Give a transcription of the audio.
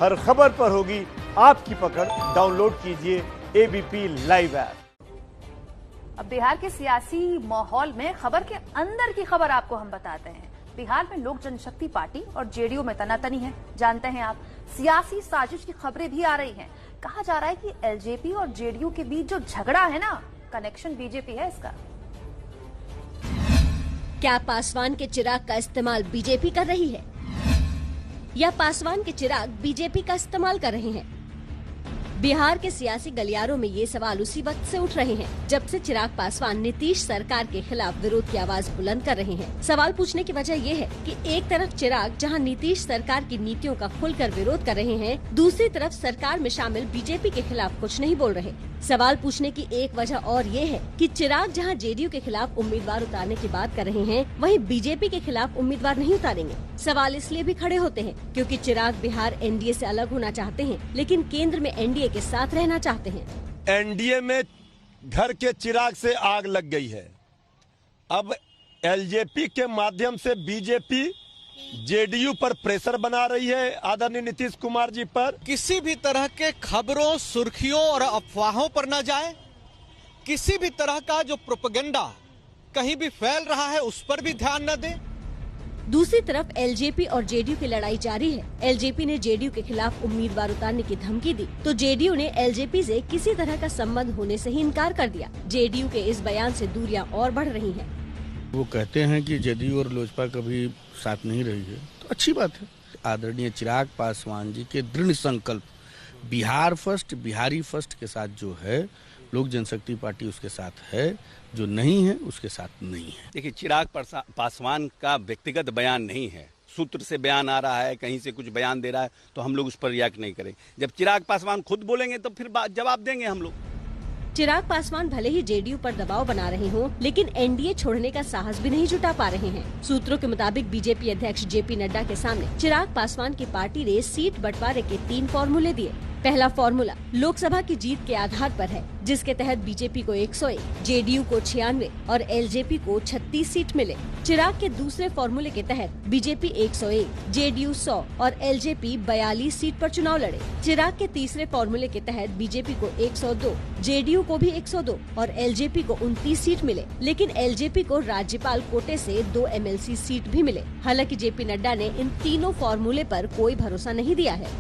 हर खबर पर होगी आपकी पकड़। डाउनलोड कीजिए एबीपी लाइव ऐप। अब बिहार के सियासी माहौल में खबर के अंदर की खबर आपको हम बताते हैं। बिहार में लोक जनशक्ति पार्टी और जेडीयू में तनातनी है। जानते हैं आप, सियासी साजिश की खबरें भी आ रही हैं। कहा जा रहा है कि एलजेपी और जेडीयू के बीच जो झगड़ा है ना, कनेक्शन बीजेपी है इसका। क्या पासवान के चिराग का इस्तेमाल बीजेपी कर रही है या पासवान के चिराग बीजेपी का इस्तेमाल कर रहे हैं? बिहार के सियासी गलियारों में ये सवाल उसी वक्त से उठ रहे हैं जब से चिराग पासवान नीतीश सरकार के खिलाफ विरोध की आवाज बुलंद कर रहे हैं। सवाल पूछने की वजह ये है कि एक तरफ चिराग जहां नीतीश सरकार की नीतियों का खुलकर विरोध कर रहे हैं, दूसरी तरफ सरकार में शामिल बीजेपी के खिलाफ कुछ नहीं बोल रहे। सवाल पूछने की एक वजह और ये है कि चिराग जहां जेडीयू के खिलाफ उम्मीदवार उतारने की बात कर रहे हैं, वहीं बीजेपी के खिलाफ उम्मीदवार नहीं उतारेंगे। सवाल इसलिए भी खड़े होते हैं क्योंकि चिराग बिहार एनडीए से अलग होना चाहते हैं, लेकिन केंद्र में एनडीए के साथ रहना चाहते हैं। एनडीए में घर के चिराग से आग लग गई है। अब एलजेपी के माध्यम से बीजेपी जेडीयू पर प्रेशर बना रही है आदरणीय नीतीश कुमार जी पर। किसी भी तरह के खबरों, सुर्खियों और अफवाहों पर न जाए। किसी भी तरह का जो प्रोपेगेंडा कहीं भी फैल रहा है उस पर भी ध्यान न दें। दूसरी तरफ एलजेपी और जेडीयू की लड़ाई जारी है। एलजेपी ने जेडीयू के खिलाफ उम्मीदवार उतारने की धमकी दी तो जेडीयू ने एलजेपी से किसी तरह का संबंध होने से ही इनकार कर दिया। जेडीयू के इस बयान से दूरियां और बढ़ रही हैं। वो कहते हैं कि जेडीयू और लोजपा कभी साथ नहीं रही है, तो अच्छी बात है। आदरणीय चिराग पासवान जी के दृढ़ संकल्प बिहार फर्स्ट, बिहारी फर्स्ट के साथ जो है, लोक जनशक्ति पार्टी उसके साथ है, जो नहीं है उसके साथ नहीं है। देखिए, चिराग पासवान का व्यक्तिगत बयान नहीं है, सूत्र से बयान आ रहा है, कहीं से कुछ बयान दे रहा है तो हम लोग उस पर रिएक्ट नहीं करें। जब चिराग पासवान खुद बोलेंगे तो फिर जवाब देंगे हम लोग। चिराग पासवान भले ही जेडीयू पर दबाव बना रहे हों, लेकिन एनडीए छोड़ने का साहस भी नहीं जुटा पा रहे हैं। सूत्रों के मुताबिक बीजेपी अध्यक्ष जेपी नड्डा के सामने चिराग पासवान की पार्टी ने सीट बंटवारे के 3 फॉर्मूले दिए। पहला फॉर्मूला लोकसभा की जीत के आधार पर है, जिसके तहत बीजेपी को 101, जेडीयू को 96 और एलजेपी को 36 सीट मिले। चिराग के दूसरे फॉर्मूले के तहत बीजेपी 101, जेडीयू 100 और एलजेपी 42 सीट पर चुनाव लड़े। चिराग के तीसरे फॉर्मूले के तहत बीजेपी को 102, जेडीयू को भी 102 और एलजेपी को 29 सीट मिले, लेकिन एलजेपी को राज्यपाल कोटे से 2 एमएलसी सीट भी मिले। हालांकि जेपी नड्डा ने इन तीनों फॉर्मूले पर कोई भरोसा नहीं दिया है।